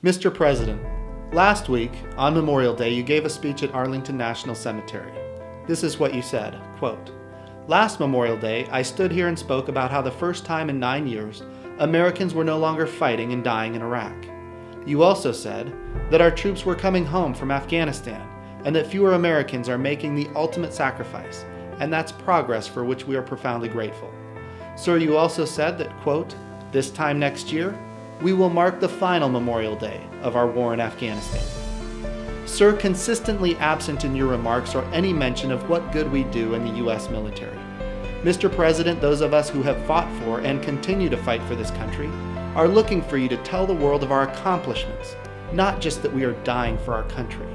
Mr. President, last week, on Memorial Day, you gave a speech at Arlington National Cemetery. This is what you said, quote, "Last Memorial Day, I stood here and spoke about how the first time in 9 years, Americans were no longer fighting and dying in Iraq. You also said that our troops were coming home from Afghanistan and that fewer Americans are making the ultimate sacrifice, and that's progress for which we are profoundly grateful. Sir, you also said that, quote, this time next year, we will mark the final Memorial Day of our war in Afghanistan. Sir, consistently absent in your remarks are any mention of what good we do in the U.S. military. Mr. President, those of us who have fought for and continue to fight for this country are looking for you to tell the world of our accomplishments, not just that we are dying for our country.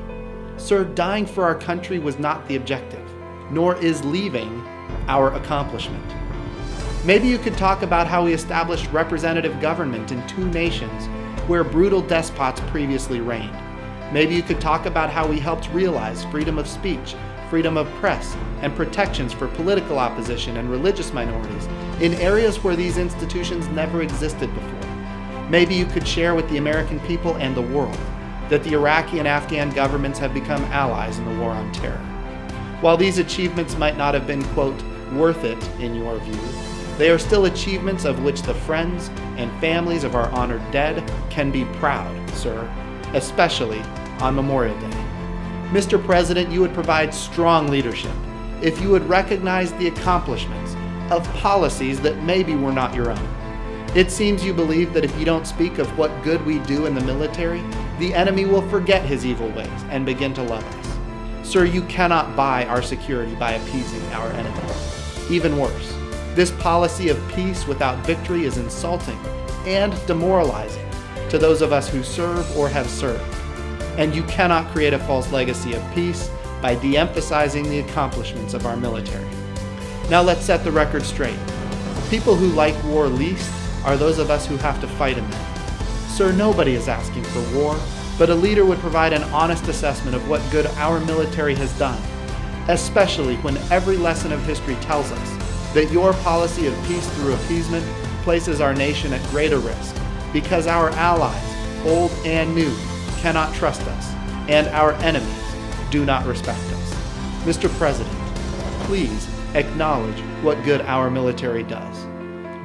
Sir, dying for our country was not the objective, nor is leaving our accomplishment. Maybe you could talk about how we established representative government in 2 nations where brutal despots previously reigned. Maybe you could talk about how we helped realize freedom of speech, freedom of press, and protections for political opposition and religious minorities in areas where these institutions never existed before. Maybe you could share with the American people and the world that the Iraqi and Afghan governments have become allies in the war on terror. While these achievements might not have been, quote, worth it in your view, they are still achievements of which the friends and families of our honored dead can be proud, sir, especially on Memorial Day. Mr. President, you would provide strong leadership if you would recognize the accomplishments of policies that maybe were not your own. It seems you believe that if you don't speak of what good we do in the military, the enemy will forget his evil ways and begin to love us. Sir, you cannot buy our security by appeasing our enemies. Even worse, this policy of peace without victory is insulting and demoralizing to those of us who serve or have served. And you cannot create a false legacy of peace by de-emphasizing the accomplishments of our military. Now let's set the record straight. People who like war least are those of us who have to fight in them. Sir, nobody is asking for war, but a leader would provide an honest assessment of what good our military has done, especially when every lesson of history tells us that your policy of peace through appeasement places our nation at greater risk because our allies, old and new, cannot trust us, and our enemies do not respect us. Mr. President, please acknowledge what good our military does.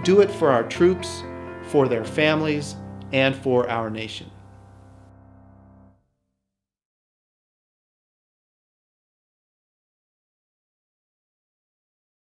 Do it for our troops, for their families, and for our nation.